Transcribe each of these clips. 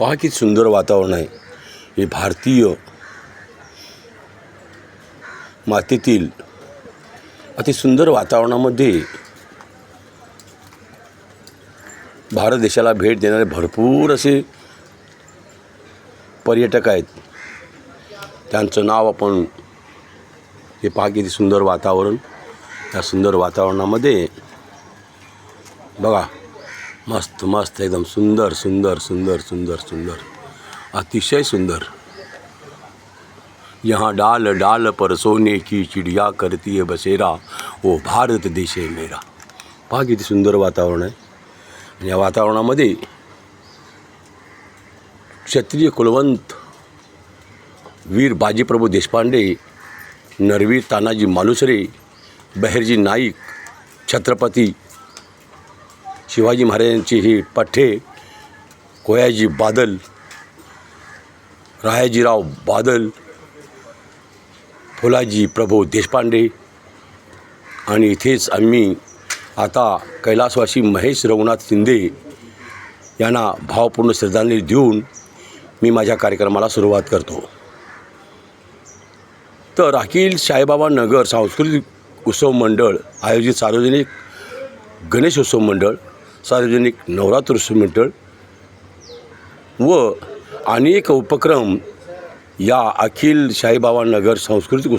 पहा किती सुंदर वातावरण आहे. हे भारतीय मातेतील अति सुंदर वातावरणामध्ये भारत देशाला भेट देणारे भरपूर असे पर्यटक आहेत. त्यांचं नाव आपण हे पहा किती सुंदर वातावरण. या सुंदर वातावरणामध्ये बघा मस्त मस्त एकदम सुंदर सुंदर सुंदर सुंदर सुंदर अतिशय सुंदर. यहाँ डाल डाल पर सोने की चिड़िया करती है बसेरा, वो भारत देश है मेरा. पहा किती सुंदर वातावरण आहे. आणि या वातावरणामध्ये क्षत्रिय कुलवंत वीर बाजीप्रभू देशपांडे, नरवीर तानाजी मालुसरे, बहिर्जी नाईक, छत्रपती शिवाजी महाराजांचे हे पठ्ठे, कोयाजी बादल, रायाजीराव बादल, फुलाजी प्रभू देशपांडे आणि इथेच आम्ही आता कैलासवासी महेश रघुनाथ शिंदे यांना भावपूर्ण श्रद्धांजली देऊन मी माझ्या कार्यक्रमाला सुरुवात करतो. तर अखिल साईबाबा नगर सांस्कृतिक उत्सव मंडळ आयोजित सार्वजनिक गणेशोत्सव मंडळ, सार्वजनिक नवरात्र उत्सव मंडळ व अनेक उपक्रम या अखिल साईबाबा नगर सांस्कृतिक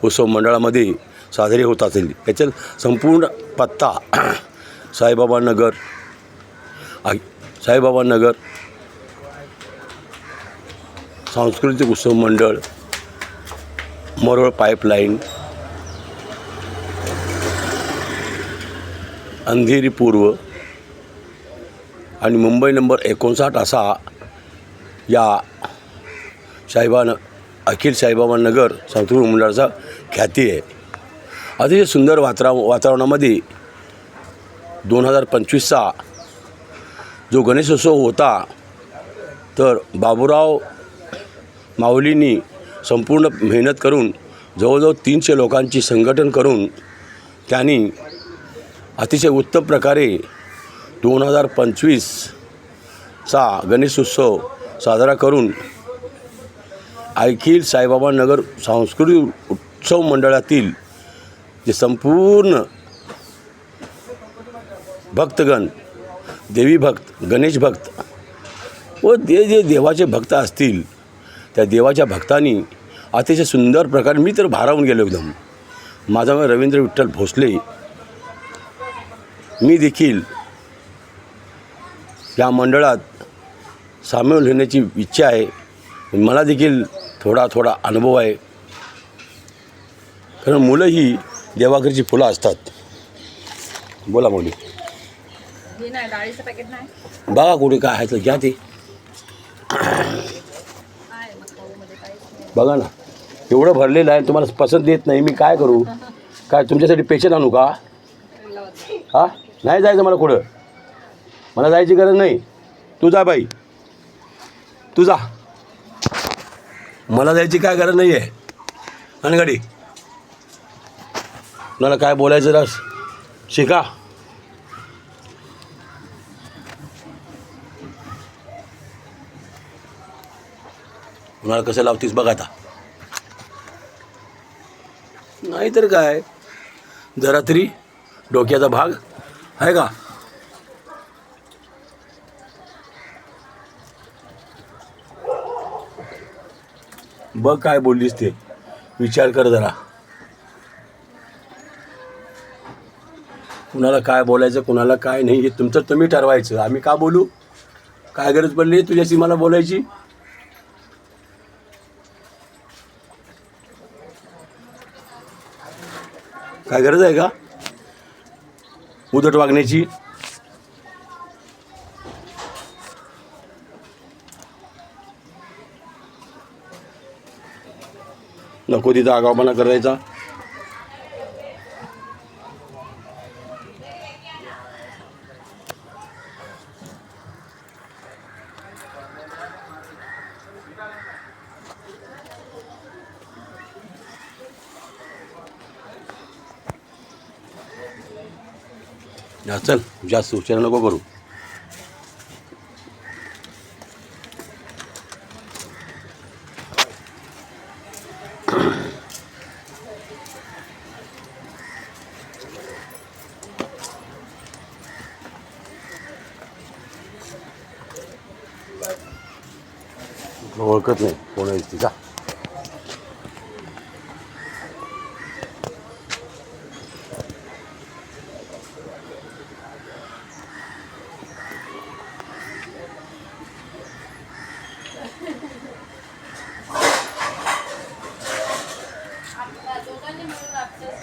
उत्सव मंडळामध्ये साजरे होत असतील. याच्यात संपूर्ण पत्ता साईबाबा नगर सांस्कृतिक उत्सव मंडळ, मरोळ पाईपलाईन, अंधेरी पूर्व आणि मुंबई नंबर 59 असा या अखिल साईबाबा नगर सांस्कृतिक मंडळाचा ख्याती आहे. अतिशय सुंदर वातावरणामध्ये 2025चा जो गणेशोत्सव होता, तर बाबूराव माऊलींनी संपूर्ण मेहनत करून जवळजवळ 300 लोकांची संघटन करून त्यांनी अतिशय उत्तम प्रकारे 2025चा गणेशोत्सव साजरा करून अखिल साईबाबा नगर सांस्कृतिक उत्सव मंडळातील जे संपूर्ण भक्तगण, देवी भक्त, गणेश भक्त व जे देवाचे भक्त असतील, त्या देवाच्या भक्तांनी अतिशय सुंदर प्रकारे, मी तर भारावून गेलो एकदम. माझा नाव रवींद्र विठ्ठल भोसले. मी देखील या मंडळात सामील होण्याची इच्छा आहे. मला देखील थोडा थोडा अनुभव आहे, कारण मुलं ही देवाघरची फुलं असतात. बोला मुली. डाळीचं पॅकेट नाही बघा कुठे काय आहे तर घ्या ते. बघा ना, एवढं भरलेलं आहे, तुम्हाला पसंत येत नाही, मी काय करू? काय तुमच्यासाठी पेशंट आणू का? हां, नाही जायचं मला कुठं, मला जायची गरज नाही. तू जा बाई, तू जा, मला जायची काय गरज नाही आहे. अनगाडी मला काय बोलायचं रस शिका. मला कसं लावतीस बघा आता. नाहीतर काय, जरा तरी डोक्याचा भाग आहे का? बघ काय बोललीस ते, विचार कर जरा. कुणाला काय बोलायचं, कुणाला काय नाही, हे तुमचं तुम्ही ठरवायचं. आम्ही का बोलू? काय गरज पडली तुझ्याशी मला बोलायची? काय गरज आहे का उद्धट वागण्याची? नको तिथं आगाऊपणा करायचा. चल, जास्त उशीर नको करू. ओळखत नाही कोण आहे तिचा. दोघांनी मिळून लागतं.